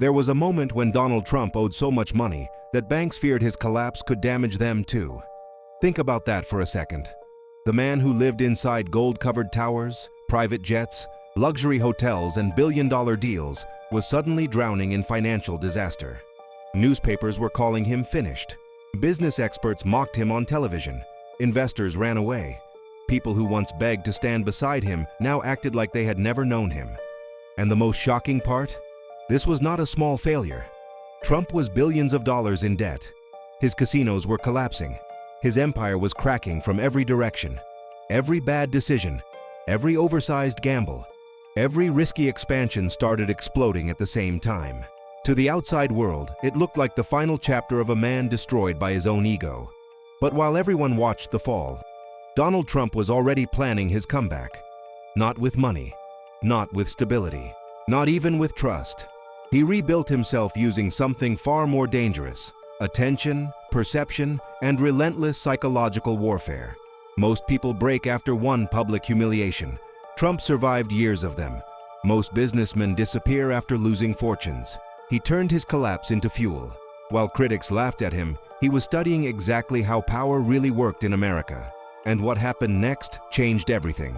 There was a moment when Donald Trump owed so much money that banks feared his collapse could damage them too. Think about that for a second. The man who lived inside gold-covered towers, private jets, luxury hotels, and billion-dollar deals was suddenly drowning in financial disaster. Newspapers were calling him finished. Business experts mocked him on television. Investors ran away. People who once begged to stand beside him now acted like they had never known him. And the most shocking part? This was not a small failure. Trump was billions of dollars in debt. His casinos were collapsing. His empire was cracking from every direction. Every bad decision, every oversized gamble, every risky expansion started exploding at the same time. To the outside world, it looked like the final chapter of a man destroyed by his own ego. But while everyone watched the fall, Donald Trump was already planning his comeback. Not with money, not with stability, not even with trust. He rebuilt himself using something far more dangerous: attention, perception, and relentless psychological warfare. Most people break after one public humiliation. Trump survived years of them. Most businessmen disappear after losing fortunes. He turned his collapse into fuel. While critics laughed at him, he was studying exactly how power really worked in America. And what happened next changed everything.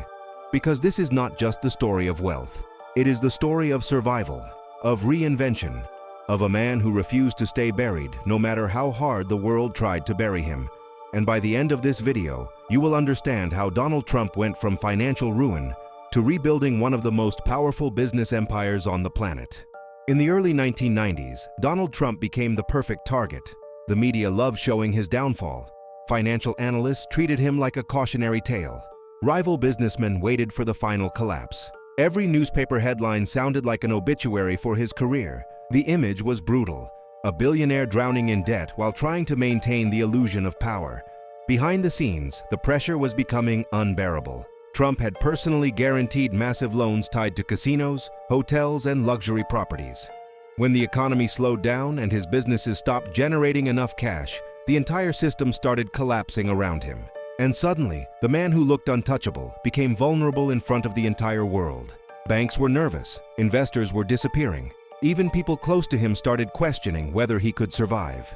Because this is not just the story of wealth. It is the story of survival, of reinvention, of a man who refused to stay buried no matter how hard the world tried to bury him. And by the end of this video, you will understand how Donald Trump went from financial ruin to rebuilding one of the most powerful business empires on the planet. In the early 1990s, Donald Trump became the perfect target. The media loved showing his downfall. Financial analysts treated him like a cautionary tale. Rival businessmen waited for the final collapse. Every newspaper headline sounded like an obituary for his career. The image was brutal: a billionaire drowning in debt while trying to maintain the illusion of power. Behind the scenes, the pressure was becoming unbearable. Trump had personally guaranteed massive loans tied to casinos, hotels, and luxury properties. When the economy slowed down and his businesses stopped generating enough cash, the entire system started collapsing around him. And suddenly, the man who looked untouchable became vulnerable in front of the entire world. Banks were nervous, investors were disappearing. Even people close to him started questioning whether he could survive.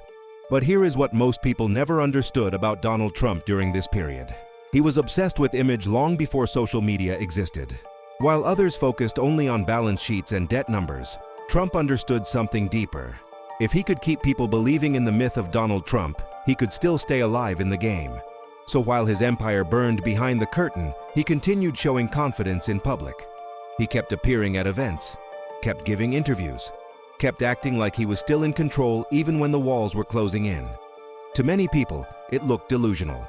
But here is what most people never understood about Donald Trump during this period. He was obsessed with image long before social media existed. While others focused only on balance sheets and debt numbers, Trump understood something deeper. If he could keep people believing in the myth of Donald Trump, he could still stay alive in the game. So while his empire burned behind the curtain, he continued showing confidence in public. He kept appearing at events, kept giving interviews, kept acting like he was still in control even when the walls were closing in. To many people, it looked delusional.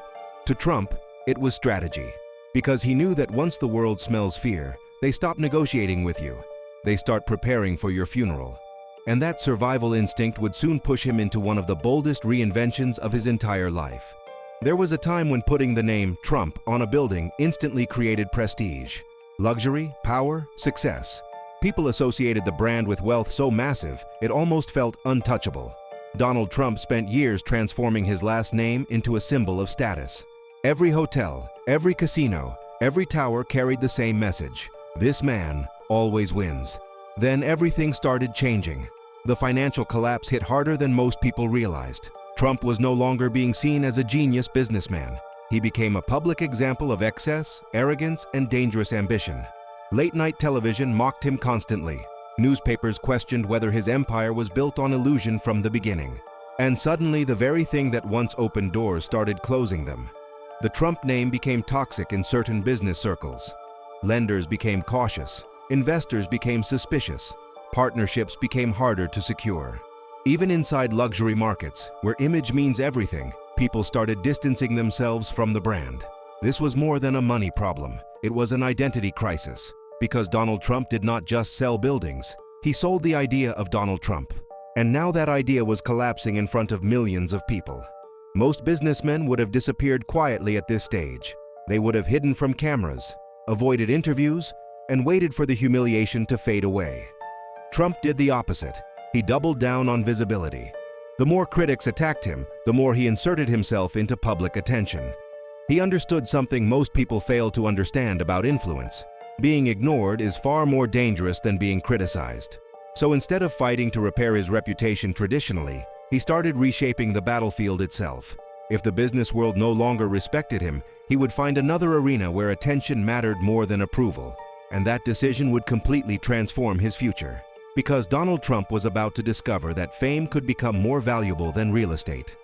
To Trump, it was strategy. Because he knew that once the world smells fear, they stop negotiating with you. They start preparing for your funeral. And that survival instinct would soon push him into one of the boldest reinventions of his entire life. There was a time when putting the name Trump on a building instantly created prestige. Luxury, power, success. People associated the brand with wealth so massive, it almost felt untouchable. Donald Trump spent years transforming his last name into a symbol of status. Every hotel, every casino, every tower carried the same message: this man always wins. Then everything started changing. The financial collapse hit harder than most people realized. Trump was no longer being seen as a genius businessman. He became a public example of excess, arrogance, and dangerous ambition. Late-night television mocked him constantly. Newspapers questioned whether his empire was built on illusion from the beginning. And suddenly, the very thing that once opened doors started closing them. The Trump name became toxic in certain business circles. Lenders became cautious. Investors became suspicious. Partnerships became harder to secure. Even inside luxury markets, where image means everything, people started distancing themselves from the brand. This was more than a money problem. It was an identity crisis. Because Donald Trump did not just sell buildings, he sold the idea of Donald Trump. And now that idea was collapsing in front of millions of people. Most businessmen would have disappeared quietly at this stage. They would have hidden from cameras, avoided interviews, and waited for the humiliation to fade away. Trump did the opposite. He doubled down on visibility. The more critics attacked him, the more he inserted himself into public attention. He understood something most people fail to understand about influence. Being ignored is far more dangerous than being criticized. So instead of fighting to repair his reputation traditionally, he started reshaping the battlefield itself. If the business world no longer respected him, he would find another arena where attention mattered more than approval, and that decision would completely transform his future. Because Donald Trump was about to discover that fame could become more valuable than real estate.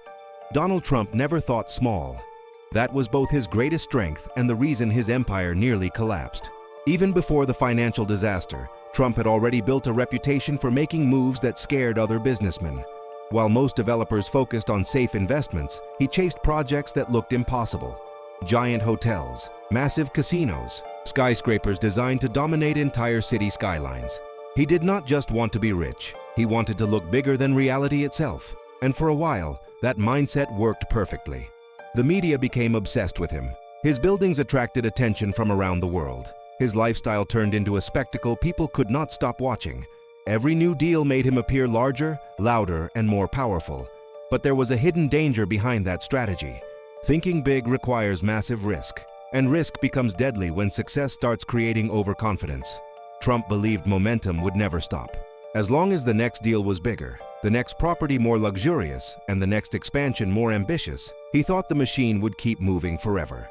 Donald Trump never thought small. That was both his greatest strength and the reason his empire nearly collapsed. Even before the financial disaster, Trump had already built a reputation for making moves that scared other businessmen. While most developers focused on safe investments, he chased projects that looked impossible. Giant hotels, massive casinos, skyscrapers designed to dominate entire city skylines. He did not just want to be rich, he wanted to look bigger than reality itself. And for a while, that mindset worked perfectly. The media became obsessed with him. His buildings attracted attention from around the world. His lifestyle turned into a spectacle people could not stop watching. Every new deal made him appear larger, louder, and more powerful. But there was a hidden danger behind that strategy. Thinking big requires massive risk, and risk becomes deadly when success starts creating overconfidence. Trump believed momentum would never stop. As long as the next deal was bigger, the next property more luxurious, and the next expansion more ambitious, he thought the machine would keep moving forever.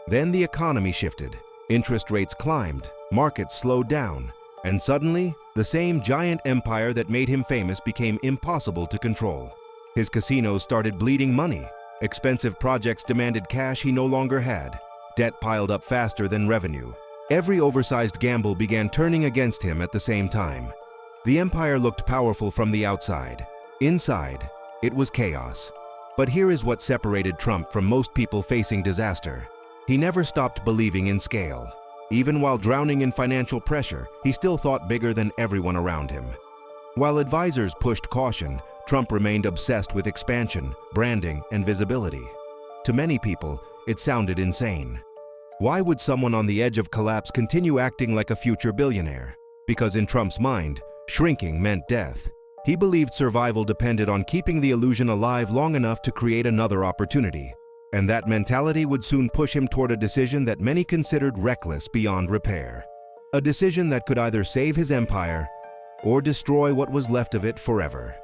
Then the economy shifted. Interest rates climbed, markets slowed down, and suddenly, the same giant empire that made him famous became impossible to control. His casinos started bleeding money. Expensive projects demanded cash he no longer had. Debt piled up faster than revenue. Every oversized gamble began turning against him at the same time. The empire looked powerful from the outside. Inside, it was chaos. But here is what separated Trump from most people facing disaster. He never stopped believing in scale. Even while drowning in financial pressure, he still thought bigger than everyone around him. While advisors pushed caution, Trump remained obsessed with expansion, branding, and visibility. To many people, it sounded insane. Why would someone on the edge of collapse continue acting like a future billionaire? Because in Trump's mind, shrinking meant death. He believed survival depended on keeping the illusion alive long enough to create another opportunity. And that mentality would soon push him toward a decision that many considered reckless beyond repair. A decision that could either save his empire or destroy what was left of it forever.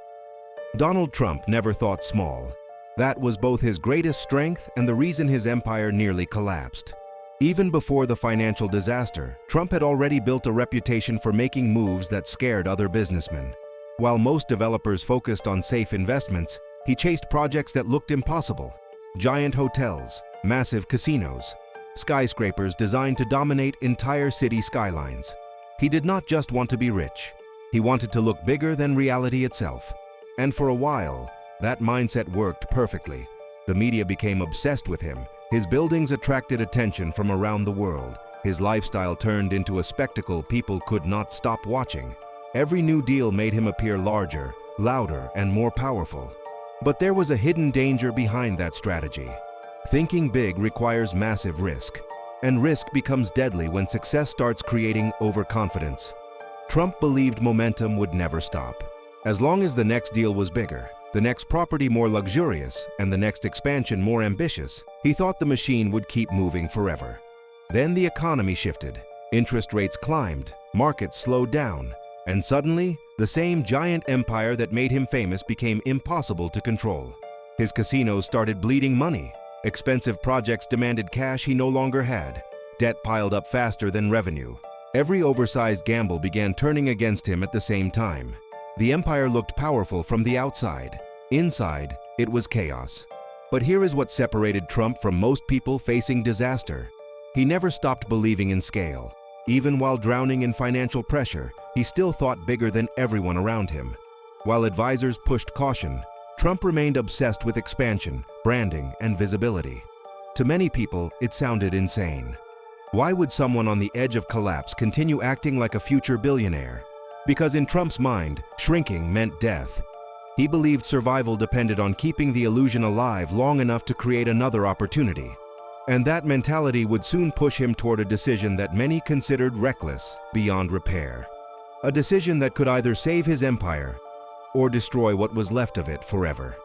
Donald Trump never thought small. That was both his greatest strength and the reason his empire nearly collapsed. Even before the financial disaster, Trump had already built a reputation for making moves that scared other businessmen. While most developers focused on safe investments, he chased projects that looked impossible. Giant hotels, massive casinos, skyscrapers designed to dominate entire city skylines. He did not just want to be rich. He wanted to look bigger than reality itself. And for a while, that mindset worked perfectly. The media became obsessed with him. His buildings attracted attention from around the world. His lifestyle turned into a spectacle people could not stop watching. Every new deal made him appear larger, louder, and more powerful. But there was a hidden danger behind that strategy. Thinking big requires massive risk, and risk becomes deadly when success starts creating overconfidence. Trump believed momentum would never stop. As long as the next deal was bigger, the next property more luxurious, and the next expansion more ambitious, he thought the machine would keep moving forever. Then the economy shifted. Interest rates climbed, markets slowed down, and suddenly, the same giant empire that made him famous became impossible to control. His casinos started bleeding money. Expensive projects demanded cash he no longer had. Debt piled up faster than revenue. Every oversized gamble began turning against him at the same time. The empire looked powerful from the outside. Inside, it was chaos. But here is what separated Trump from most people facing disaster. He never stopped believing in scale. Even while drowning in financial pressure, he still thought bigger than everyone around him. While advisors pushed caution, Trump remained obsessed with expansion, branding, and visibility. To many people, it sounded insane. Why would someone on the edge of collapse continue acting like a future billionaire? Because in Trump's mind, shrinking meant death. He believed survival depended on keeping the illusion alive long enough to create another opportunity. And that mentality would soon push him toward a decision that many considered reckless beyond repair. A decision that could either save his empire or destroy what was left of it forever.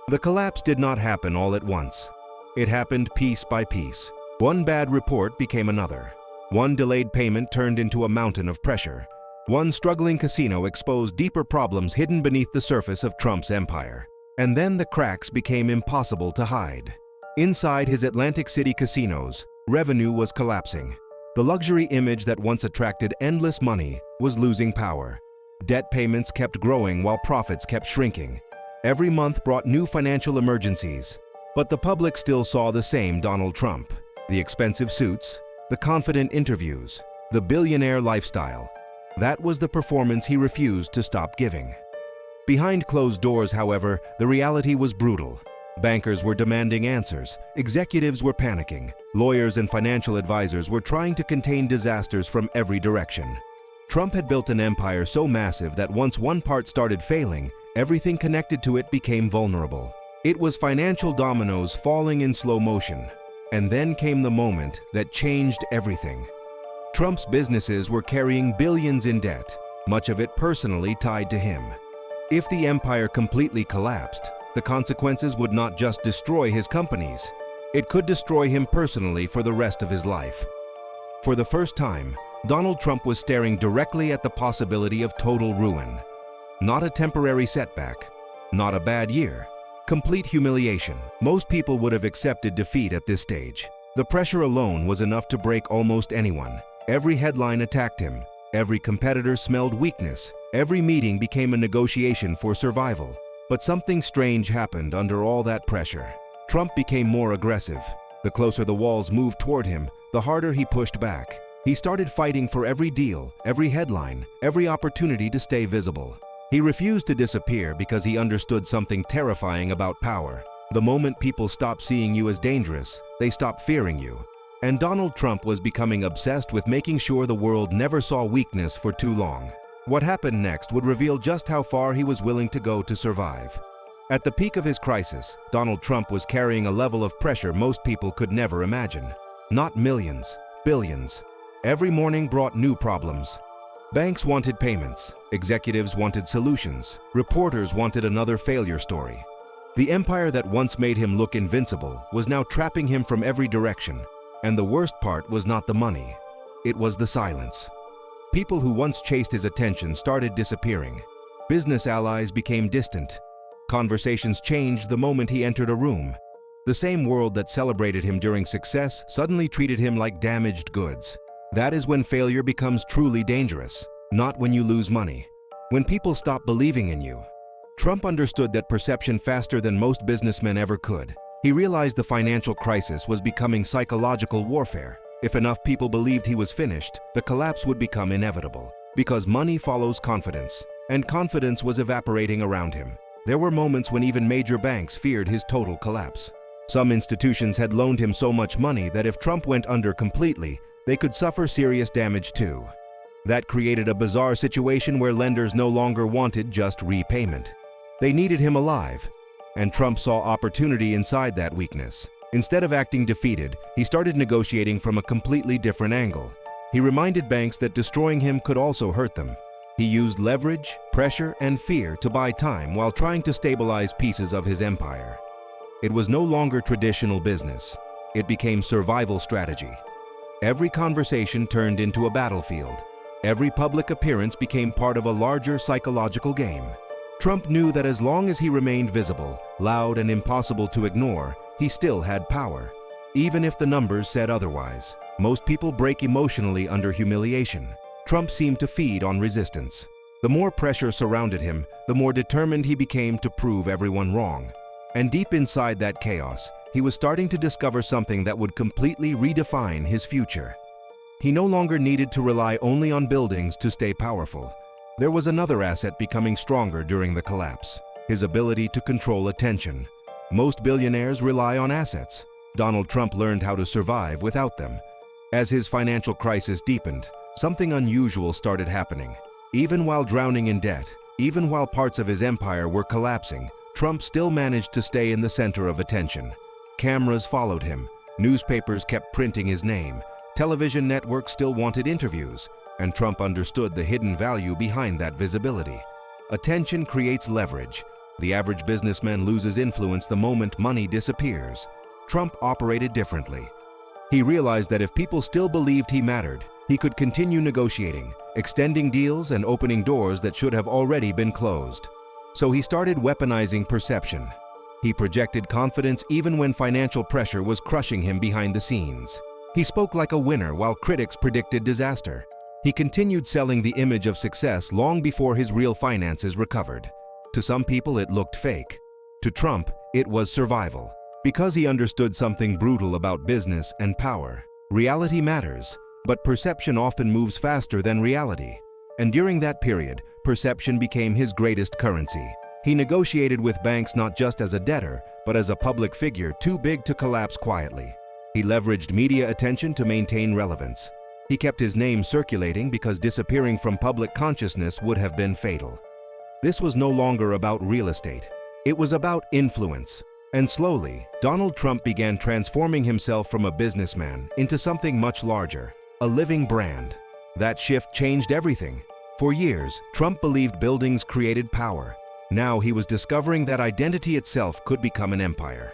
The collapse did not happen all at once. It happened piece by piece. One bad report became another. One delayed payment turned into a mountain of pressure. One struggling casino exposed deeper problems hidden beneath the surface of Trump's empire. And then the cracks became impossible to hide. Inside his Atlantic City casinos, revenue was collapsing. The luxury image that once attracted endless money was losing power. Debt payments kept growing while profits kept shrinking. Every month brought new financial emergencies. But the public still saw the same Donald Trump. The expensive suits, the confident interviews, the billionaire lifestyle. That was the performance he refused to stop giving. Behind closed doors, however, the reality was brutal. Bankers were demanding answers, executives were panicking, lawyers and financial advisors were trying to contain disasters from every direction. Trump had built an empire so massive that once one part started failing, everything connected to it became vulnerable. It was financial dominoes falling in slow motion. And then came the moment that changed everything. Trump's businesses were carrying billions in debt, much of it personally tied to him. If the empire completely collapsed, the consequences would not just destroy his companies, it could destroy him personally for the rest of his life. For the first time, Donald Trump was staring directly at the possibility of total ruin. Not a temporary setback, not a bad year, complete humiliation. Most people would have accepted defeat at this stage. The pressure alone was enough to break almost anyone. Every headline attacked him. Every competitor smelled weakness. Every meeting became a negotiation for survival. But something strange happened under all that pressure. Trump became more aggressive. The closer the walls moved toward him, the harder he pushed back. He started fighting for every deal, every headline, every opportunity to stay visible. He refused to disappear because he understood something terrifying about power. The moment people stopped seeing you as dangerous, they stopped fearing you. And Donald Trump was becoming obsessed with making sure the world never saw weakness for too long. What happened next would reveal just how far he was willing to go to survive. At the peak of his crisis, Donald Trump was carrying a level of pressure most people could never imagine. Not millions, billions. Every morning brought new problems. Banks wanted payments, executives wanted solutions, reporters wanted another failure story. The empire that once made him look invincible was now trapping him from every direction. And the worst part was not the money, it was the silence. People who once chased his attention started disappearing. Business allies became distant. Conversations changed the moment he entered a room. The same world that celebrated him during success suddenly treated him like damaged goods. That is when failure becomes truly dangerous, not when you lose money. When people stop believing in you. Trump understood that perception faster than most businessmen ever could. He realized the financial crisis was becoming psychological warfare. If enough people believed he was finished, the collapse would become inevitable. Because money follows confidence, and confidence was evaporating around him. There were moments when even major banks feared his total collapse. Some institutions had loaned him so much money that if Trump went under completely, they could suffer serious damage too. That created a bizarre situation where lenders no longer wanted just repayment. They needed him alive, and Trump saw opportunity inside that weakness. Instead of acting defeated, he started negotiating from a completely different angle. He reminded banks that destroying him could also hurt them. He used leverage, pressure, and fear to buy time while trying to stabilize pieces of his empire. It was no longer traditional business. It became survival strategy. Every conversation turned into a battlefield. Every public appearance became part of a larger psychological game. Trump knew that as long as he remained visible, loud, and impossible to ignore, he still had power. Even if the numbers said otherwise. Most people break emotionally under humiliation. Trump seemed to feed on resistance. The more pressure surrounded him, the more determined he became to prove everyone wrong. And deep inside that chaos, he was starting to discover something that would completely redefine his future. He no longer needed to rely only on buildings to stay powerful. There was another asset becoming stronger during the collapse: his ability to control attention. Most billionaires rely on assets. Donald Trump learned how to survive without them. As his financial crisis deepened, something unusual started happening. Even while drowning in debt, even while parts of his empire were collapsing, Trump still managed to stay in the center of attention. Cameras followed him, newspapers kept printing his name, television networks still wanted interviews, and Trump understood the hidden value behind that visibility. Attention creates leverage. The average businessman loses influence the moment money disappears. Trump operated differently. He realized that if people still believed he mattered, he could continue negotiating, extending deals and opening doors that should have already been closed. So he started weaponizing perception. He projected confidence even when financial pressure was crushing him behind the scenes. He spoke like a winner while critics predicted disaster. He continued selling the image of success long before his real finances recovered. To some people, it looked fake. To Trump, it was survival. Because he understood something brutal about business and power. Reality matters, but perception often moves faster than reality. And during that period, perception became his greatest currency. He negotiated with banks not just as a debtor, but as a public figure too big to collapse quietly. He leveraged media attention to maintain relevance. He kept his name circulating because disappearing from public consciousness would have been fatal. This was no longer about real estate. It was about influence. And slowly, Donald Trump began transforming himself from a businessman into something much larger, a living brand. That shift changed everything. For years, Trump believed buildings created power. Now he was discovering that identity itself could become an empire.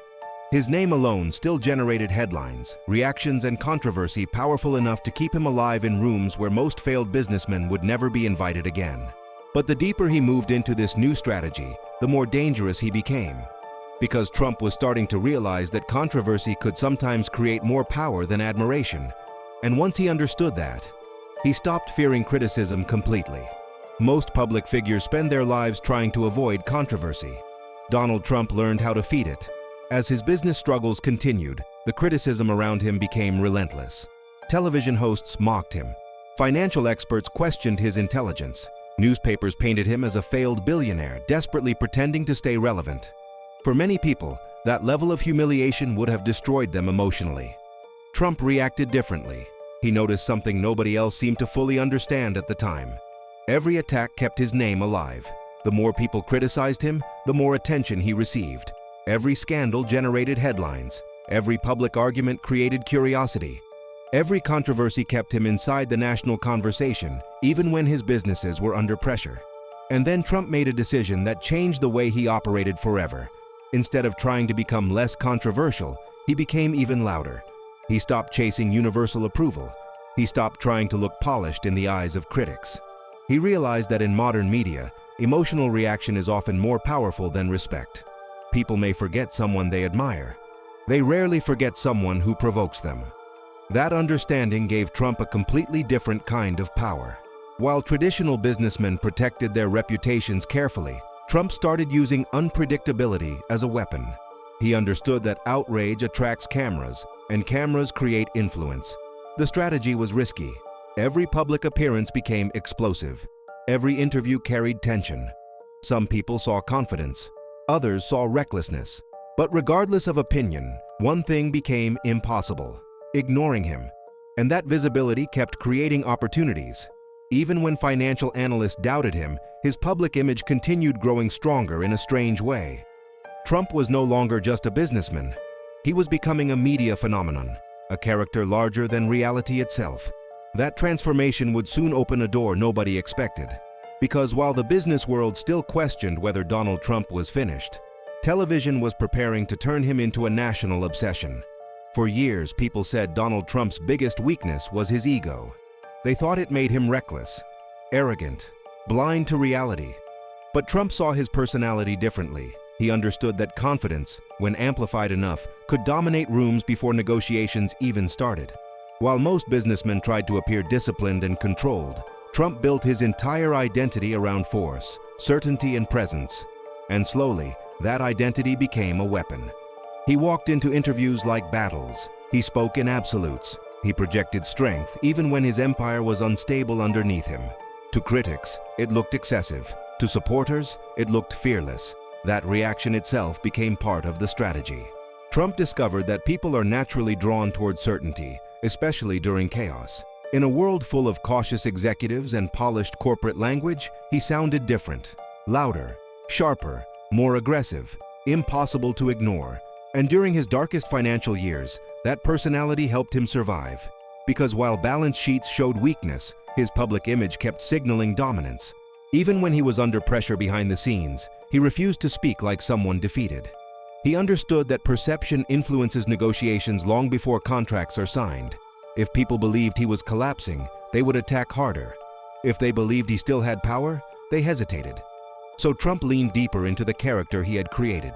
His name alone still generated headlines, reactions, and controversy powerful enough to keep him alive in rooms where most failed businessmen would never be invited again. But the deeper he moved into this new strategy, the more dangerous he became. Because Trump was starting to realize that controversy could sometimes create more power than admiration. And once he understood that, he stopped fearing criticism completely. Most public figures spend their lives trying to avoid controversy. Donald Trump learned how to feed it. As his business struggles continued, the criticism around him became relentless. Television hosts mocked him. Financial experts questioned his intelligence. Newspapers painted him as a failed billionaire, desperately pretending to stay relevant. For many people, that level of humiliation would have destroyed them emotionally. Trump reacted differently. He noticed something nobody else seemed to fully understand at the time. Every attack kept his name alive. The more people criticized him, the more attention he received. Every scandal generated headlines. Every public argument created curiosity. Every controversy kept him inside the national conversation, even when his businesses were under pressure. And then Trump made a decision that changed the way he operated forever. Instead of trying to become less controversial, he became even louder. He stopped chasing universal approval. He stopped trying to look polished in the eyes of critics. He realized that in modern media, emotional reaction is often more powerful than respect. People may forget someone they admire. They rarely forget someone who provokes them. That understanding gave Trump a completely different kind of power. While traditional businessmen protected their reputations carefully, Trump started using unpredictability as a weapon. He understood that outrage attracts cameras, and cameras create influence. The strategy was risky. Every public appearance became explosive. Every interview carried tension. Some people saw confidence. Others saw recklessness. But regardless of opinion, one thing became impossible: ignoring him. And that visibility kept creating opportunities. Even when financial analysts doubted him, his public image continued growing stronger in a strange way. Trump was no longer just a businessman. He was becoming a media phenomenon, a character larger than reality itself. That transformation would soon open a door nobody expected. Because while the business world still questioned whether Donald Trump was finished, television was preparing to turn him into a national obsession. For years, people said Donald Trump's biggest weakness was his ego. They thought it made him reckless, arrogant, blind to reality. But Trump saw his personality differently. He understood that confidence, when amplified enough, could dominate rooms before negotiations even started. While most businessmen tried to appear disciplined and controlled, Trump built his entire identity around force, certainty, and presence. And slowly, that identity became a weapon. He walked into interviews like battles. He spoke in absolutes. He projected strength even when his empire was unstable underneath him. To critics, it looked excessive. To supporters, it looked fearless. That reaction itself became part of the strategy. Trump discovered that people are naturally drawn toward certainty, especially during chaos. In a world full of cautious executives and polished corporate language, he sounded different. Louder, sharper, more aggressive, impossible to ignore. And during his darkest financial years, that personality helped him survive. Because while balance sheets showed weakness, his public image kept signaling dominance. Even when he was under pressure behind the scenes, he refused to speak like someone defeated. He understood that perception influences negotiations long before contracts are signed. If people believed he was collapsing, they would attack harder. If they believed he still had power, they hesitated. So Trump leaned deeper into the character he had created.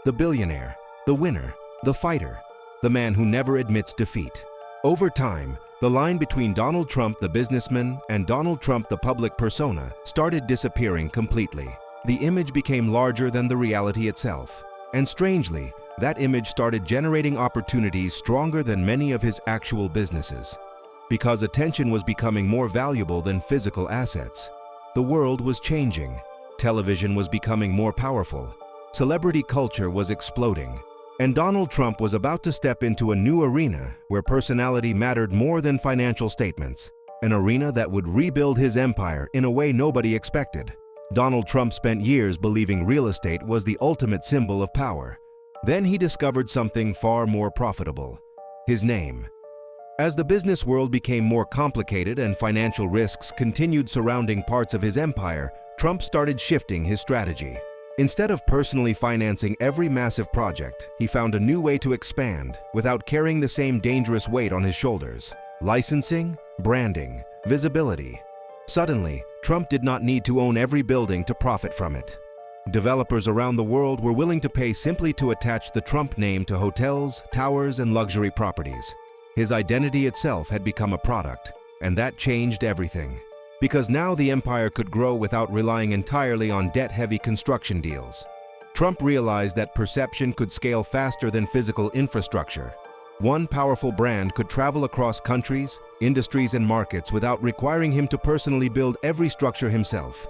The billionaire, the winner, the fighter, the man who never admits defeat. Over time, the line between Donald Trump the businessman and Donald Trump the public persona started disappearing completely. The image became larger than the reality itself. And strangely, that image started generating opportunities stronger than many of his actual businesses. Because attention was becoming more valuable than physical assets. The world was changing. Television was becoming more powerful. Celebrity culture was exploding. And Donald Trump was about to step into a new arena where personality mattered more than financial statements. An arena that would rebuild his empire in a way nobody expected. Donald Trump spent years believing real estate was the ultimate symbol of power. Then he discovered something far more profitable: his name. As the business world became more complicated and financial risks continued surrounding parts of his empire, Trump started shifting his strategy. Instead of personally financing every massive project, he found a new way to expand without carrying the same dangerous weight on his shoulders: licensing, branding, visibility. Suddenly, Trump did not need to own every building to profit from it. Developers around the world were willing to pay simply to attach the Trump name to hotels, towers, and luxury properties. His identity itself had become a product, and that changed everything. Because now the empire could grow without relying entirely on debt-heavy construction deals. Trump realized that perception could scale faster than physical infrastructure. One powerful brand could travel across countries, industries, and markets without requiring him to personally build every structure himself.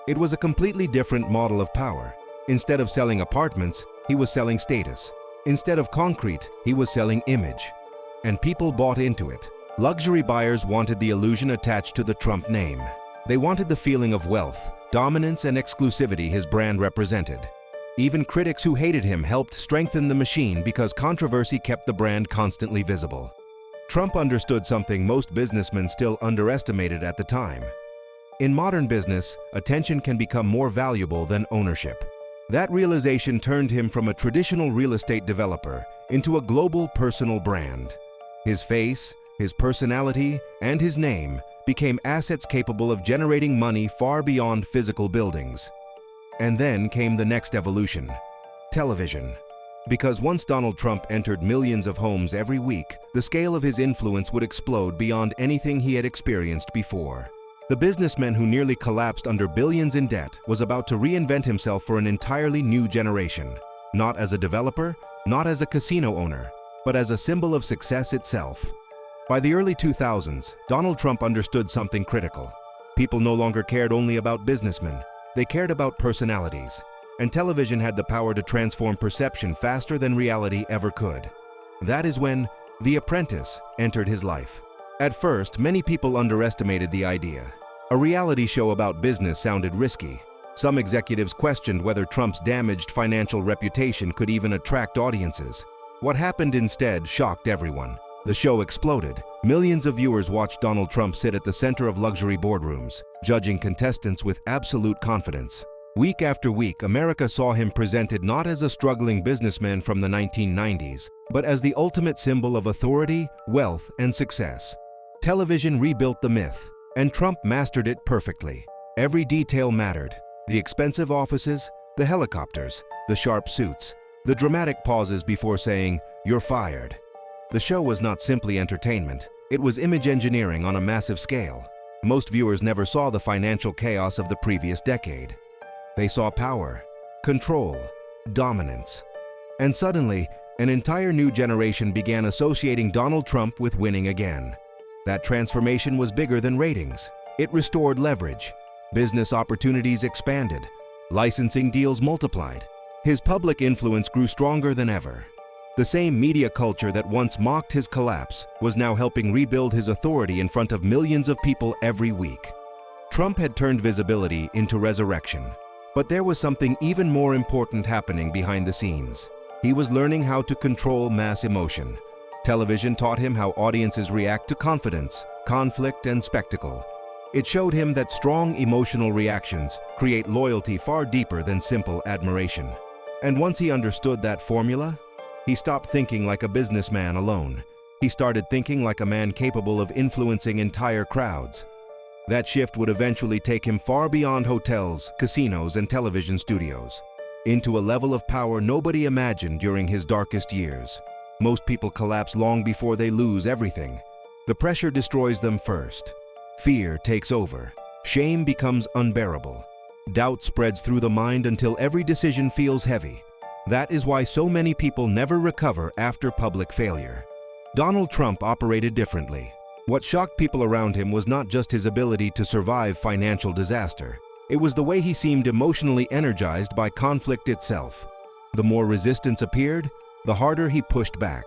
It was a completely different model of power. Instead of selling apartments, he was selling status. Instead of concrete, he was selling image. And people bought into it. Luxury buyers wanted the illusion attached to the Trump name. They wanted the feeling of wealth, dominance, and exclusivity his brand represented. Even critics who hated him helped strengthen the machine because controversy kept the brand constantly visible. Trump understood something most businessmen still underestimated at the time. In modern business, attention can become more valuable than ownership. That realization turned him from a traditional real estate developer into a global personal brand. His face, his personality, and his name became assets capable of generating money far beyond physical buildings. And then came the next evolution: television. Because once Donald Trump entered millions of homes every week, the scale of his influence would explode beyond anything he had experienced before. The businessman who nearly collapsed under billions in debt was about to reinvent himself for an entirely new generation. Not as a developer, not as a casino owner, but as a symbol of success itself. By the early 2000s, Donald Trump understood something critical. People no longer cared only about businessmen. They cared about personalities. And television had the power to transform perception faster than reality ever could. That is when The Apprentice entered his life. At first, many people underestimated the idea. A reality show about business sounded risky. Some executives questioned whether Trump's damaged financial reputation could even attract audiences. What happened instead shocked everyone. The show exploded. Millions of viewers watched Donald Trump sit at the center of luxury boardrooms, judging contestants with absolute confidence. Week after week, America saw him presented not as a struggling businessman from the 1990s, but as the ultimate symbol of authority, wealth, and success. Television rebuilt the myth, and Trump mastered it perfectly. Every detail mattered: the expensive offices, the helicopters, the sharp suits, the dramatic pauses before saying, "You're fired." The show was not simply entertainment, it was image engineering on a massive scale. Most viewers never saw the financial chaos of the previous decade. They saw power, control, dominance. And suddenly, an entire new generation began associating Donald Trump with winning again. That transformation was bigger than ratings. It restored leverage. Business opportunities expanded. Licensing deals multiplied. His public influence grew stronger than ever. The same media culture that once mocked his collapse was now helping rebuild his authority in front of millions of people every week. Trump had turned visibility into resurrection. But there was something even more important happening behind the scenes. He was learning how to control mass emotion. Television taught him how audiences react to confidence, conflict, and spectacle. It showed him that strong emotional reactions create loyalty far deeper than simple admiration. And once he understood that formula, he stopped thinking like a businessman alone. He started thinking like a man capable of influencing entire crowds. That shift would eventually take him far beyond hotels, casinos, and television studios, into a level of power nobody imagined during his darkest years. Most people collapse long before they lose everything. The pressure destroys them first. Fear takes over. Shame becomes unbearable. Doubt spreads through the mind until every decision feels heavy. That is why so many people never recover after public failure. Donald Trump operated differently. What shocked people around him was not just his ability to survive financial disaster. It was the way he seemed emotionally energized by conflict itself. The more resistance appeared, the harder he pushed back.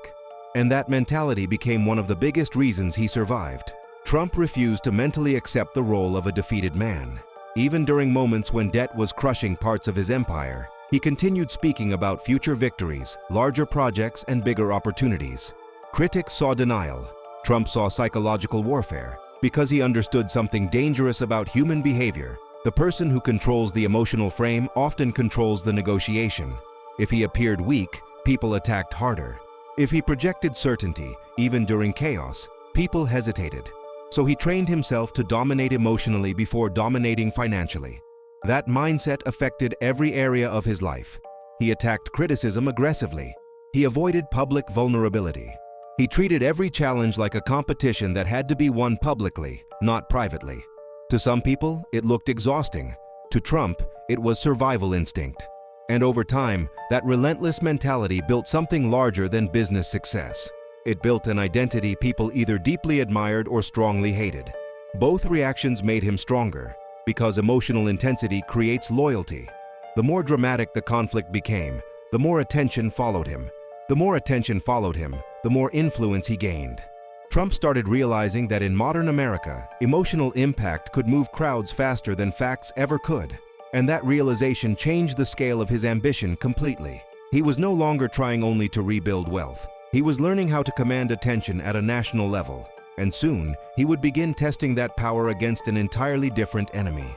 And that mentality became one of the biggest reasons he survived. Trump refused to mentally accept the role of a defeated man. Even during moments when debt was crushing parts of his empire, he continued speaking about future victories, larger projects, and bigger opportunities. Critics saw denial. Trump saw psychological warfare. Because he understood something dangerous about human behavior. The person who controls the emotional frame often controls the negotiation. If he appeared weak, people attacked harder. If he projected certainty, even during chaos, people hesitated. So he trained himself to dominate emotionally before dominating financially. That mindset affected every area of his life. He attacked criticism aggressively. He avoided public vulnerability. He treated every challenge like a competition that had to be won publicly, not privately. To some people, it looked exhausting. To Trump, it was survival instinct. And over time, that relentless mentality built something larger than business success. It built an identity people either deeply admired or strongly hated. Both reactions made him stronger, because emotional intensity creates loyalty. The more dramatic the conflict became, the more attention followed him. The more attention followed him, the more influence he gained. Trump started realizing that in modern America, emotional impact could move crowds faster than facts ever could. And that realization changed the scale of his ambition completely. He was no longer trying only to rebuild wealth. He was learning how to command attention at a national level. And soon, he would begin testing that power against an entirely different enemy: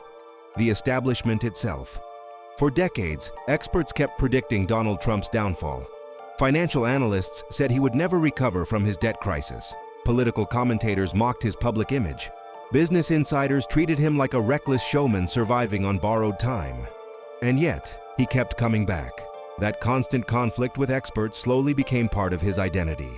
the establishment itself. For decades, experts kept predicting Donald Trump's downfall. Financial analysts said he would never recover from his debt crisis. Political commentators mocked his public image. Business insiders treated him like a reckless showman surviving on borrowed time. And yet, he kept coming back. That constant conflict with experts slowly became part of his identity.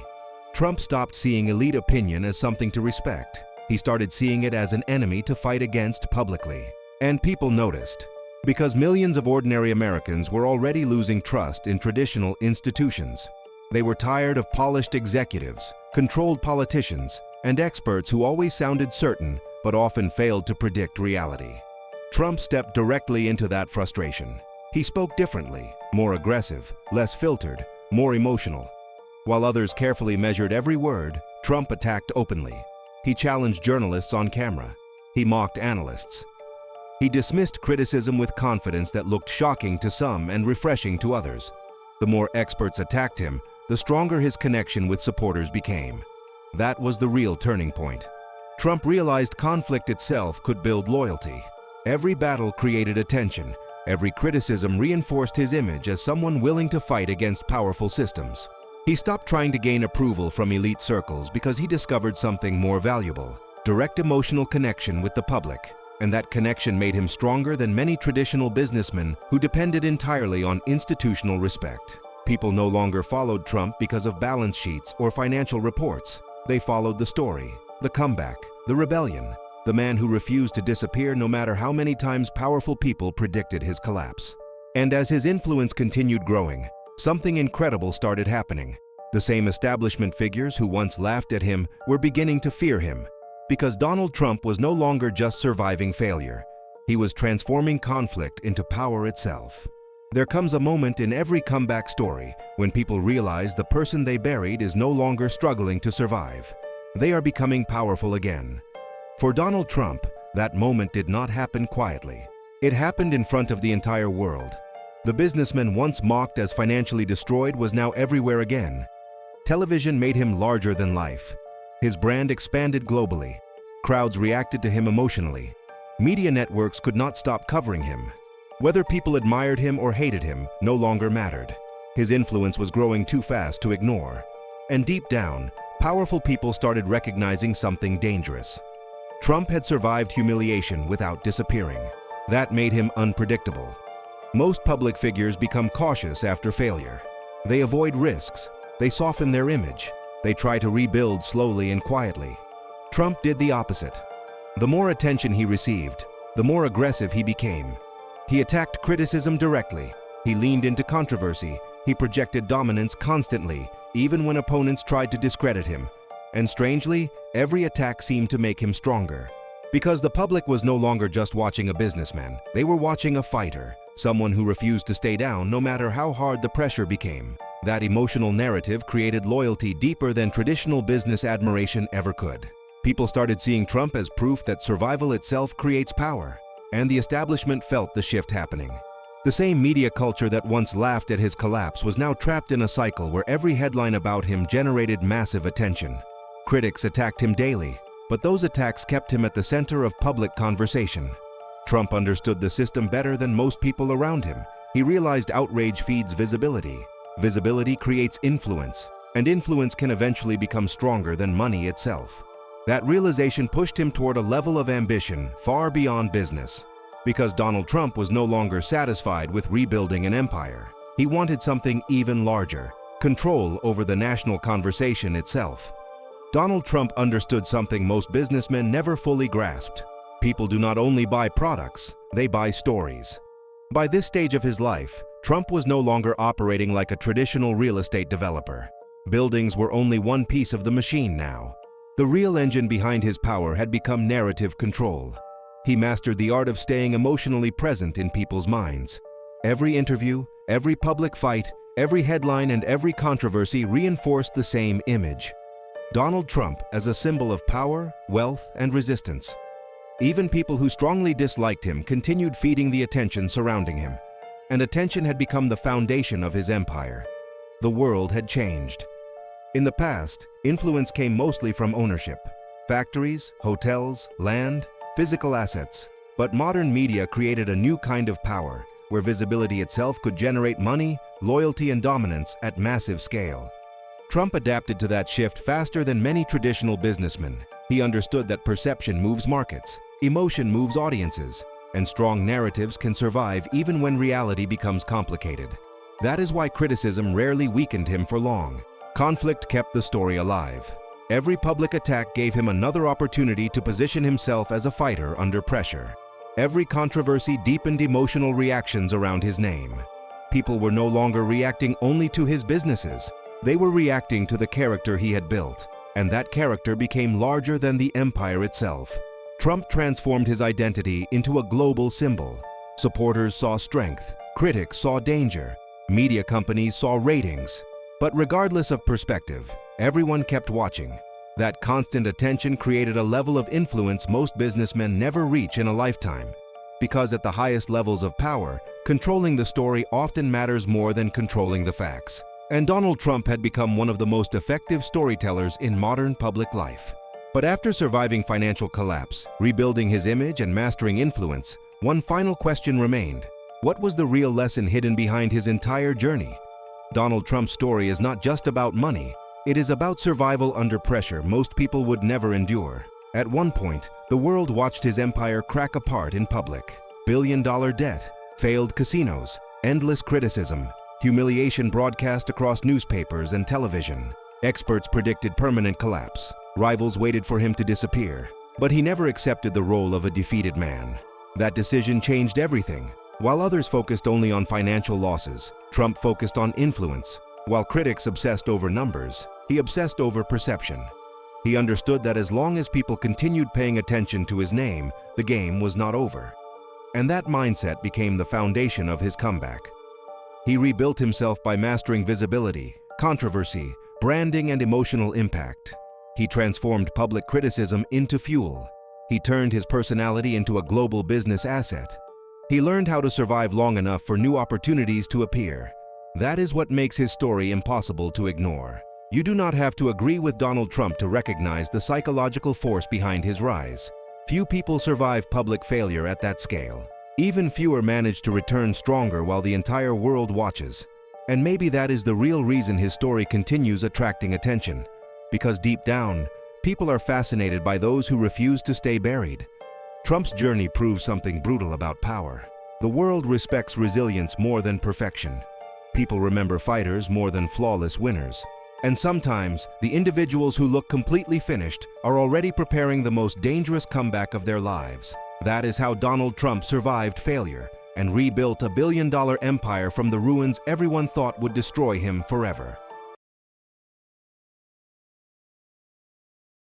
Trump stopped seeing elite opinion as something to respect. He started seeing it as an enemy to fight against publicly. And people noticed. Because millions of ordinary Americans were already losing trust in traditional institutions. They were tired of polished executives, controlled politicians, and experts who always sounded certain but often failed to predict reality. Trump stepped directly into that frustration. He spoke differently, more aggressive, less filtered, more emotional. While others carefully measured every word, Trump attacked openly. He challenged journalists on camera. He mocked analysts. He dismissed criticism with confidence that looked shocking to some and refreshing to others. The more experts attacked him, the stronger his connection with supporters became. That was the real turning point. Trump realized conflict itself could build loyalty. Every battle created attention. Every criticism reinforced his image as someone willing to fight against powerful systems. He stopped trying to gain approval from elite circles because he discovered something more valuable: direct emotional connection with the public. And that connection made him stronger than many traditional businessmen who depended entirely on institutional respect. People no longer followed Trump because of balance sheets or financial reports. They followed the story, the comeback, the rebellion, the man who refused to disappear no matter how many times powerful people predicted his collapse. And as his influence continued growing, something incredible started happening. The same establishment figures who once laughed at him were beginning to fear him. Because Donald Trump was no longer just surviving failure. He was transforming conflict into power itself. There comes a moment in every comeback story when people realize the person they buried is no longer struggling to survive. They are becoming powerful again. For Donald Trump, that moment did not happen quietly. It happened in front of the entire world. The businessman once mocked as financially destroyed was now everywhere again. Television made him larger than life. His brand expanded globally. Crowds reacted to him emotionally. Media networks could not stop covering him. Whether people admired him or hated him no longer mattered. His influence was growing too fast to ignore. And deep down, powerful people started recognizing something dangerous. Trump had survived humiliation without disappearing. That made him unpredictable. Most public figures become cautious after failure. They avoid risks. They soften their image. They try to rebuild slowly and quietly. Trump did the opposite. The more attention he received, the more aggressive he became. He attacked criticism directly. He leaned into controversy. He projected dominance constantly, even when opponents tried to discredit him. And strangely, every attack seemed to make him stronger. Because the public was no longer just watching a businessman, they were watching a fighter, someone who refused to stay down no matter how hard the pressure became. That emotional narrative created loyalty deeper than traditional business admiration ever could. People started seeing Trump as proof that survival itself creates power, and the establishment felt the shift happening. The same media culture that once laughed at his collapse was now trapped in a cycle where every headline about him generated massive attention. Critics attacked him daily, but those attacks kept him at the center of public conversation. Trump understood the system better than most people around him. He realized outrage feeds visibility. Visibility creates influence, and influence can eventually become stronger than money itself. That realization pushed him toward a level of ambition far beyond business. Because Donald Trump was no longer satisfied with rebuilding an empire. He wanted something even larger, control over the national conversation itself. Donald Trump understood something most businessmen never fully grasped. People do not only buy products, they buy stories. By this stage of his life, Trump was no longer operating like a traditional real estate developer. Buildings were only one piece of the machine now. The real engine behind his power had become narrative control. He mastered the art of staying emotionally present in people's minds. Every interview, every public fight, every headline, and every controversy reinforced the same image. Donald Trump as a symbol of power, wealth, and resistance. Even people who strongly disliked him continued feeding the attention surrounding him, and attention had become the foundation of his empire. The world had changed. In the past, influence came mostly from ownership, factories, hotels, land, physical assets. But modern media created a new kind of power, where visibility itself could generate money, loyalty, and dominance at massive scale. Trump adapted to that shift faster than many traditional businessmen. He understood that perception moves markets, emotion moves audiences, and strong narratives can survive even when reality becomes complicated. That is why criticism rarely weakened him for long. Conflict kept the story alive. Every public attack gave him another opportunity to position himself as a fighter under pressure. Every controversy deepened emotional reactions around his name. People were no longer reacting only to his businesses. They were reacting to the character he had built, and that character became larger than the empire itself. Trump transformed his identity into a global symbol. Supporters saw strength, critics saw danger, media companies saw ratings. But regardless of perspective, everyone kept watching. That constant attention created a level of influence most businessmen never reach in a lifetime. Because at the highest levels of power, controlling the story often matters more than controlling the facts. And Donald Trump had become one of the most effective storytellers in modern public life. But after surviving financial collapse, rebuilding his image, and mastering influence, one final question remained. What was the real lesson hidden behind his entire journey? Donald Trump's story is not just about money. It is about survival under pressure most people would never endure. At one point, the world watched his empire crack apart in public. Billion-dollar debt, failed casinos, endless criticism, humiliation broadcast across newspapers and television. Experts predicted permanent collapse. Rivals waited for him to disappear. But he never accepted the role of a defeated man. That decision changed everything. While others focused only on financial losses, Trump focused on influence. While critics obsessed over numbers, he obsessed over perception. He understood that as long as people continued paying attention to his name, the game was not over. And that mindset became the foundation of his comeback. He rebuilt himself by mastering visibility, controversy, branding, and emotional impact. He transformed public criticism into fuel. He turned his personality into a global business asset. He learned how to survive long enough for new opportunities to appear. That is what makes his story impossible to ignore. You do not have to agree with Donald Trump to recognize the psychological force behind his rise. Few people survive public failure at that scale. Even fewer manage to return stronger while the entire world watches. And maybe that is the real reason his story continues attracting attention. Because deep down, People are fascinated by those who refuse to stay buried. Trump's journey proves something brutal about power. The world respects resilience more than perfection. People remember fighters more than flawless winners. And sometimes, the individuals who look completely finished are already preparing the most dangerous comeback of their lives. That is how Donald Trump survived failure and rebuilt a billion-dollar empire from the ruins everyone thought would destroy him forever.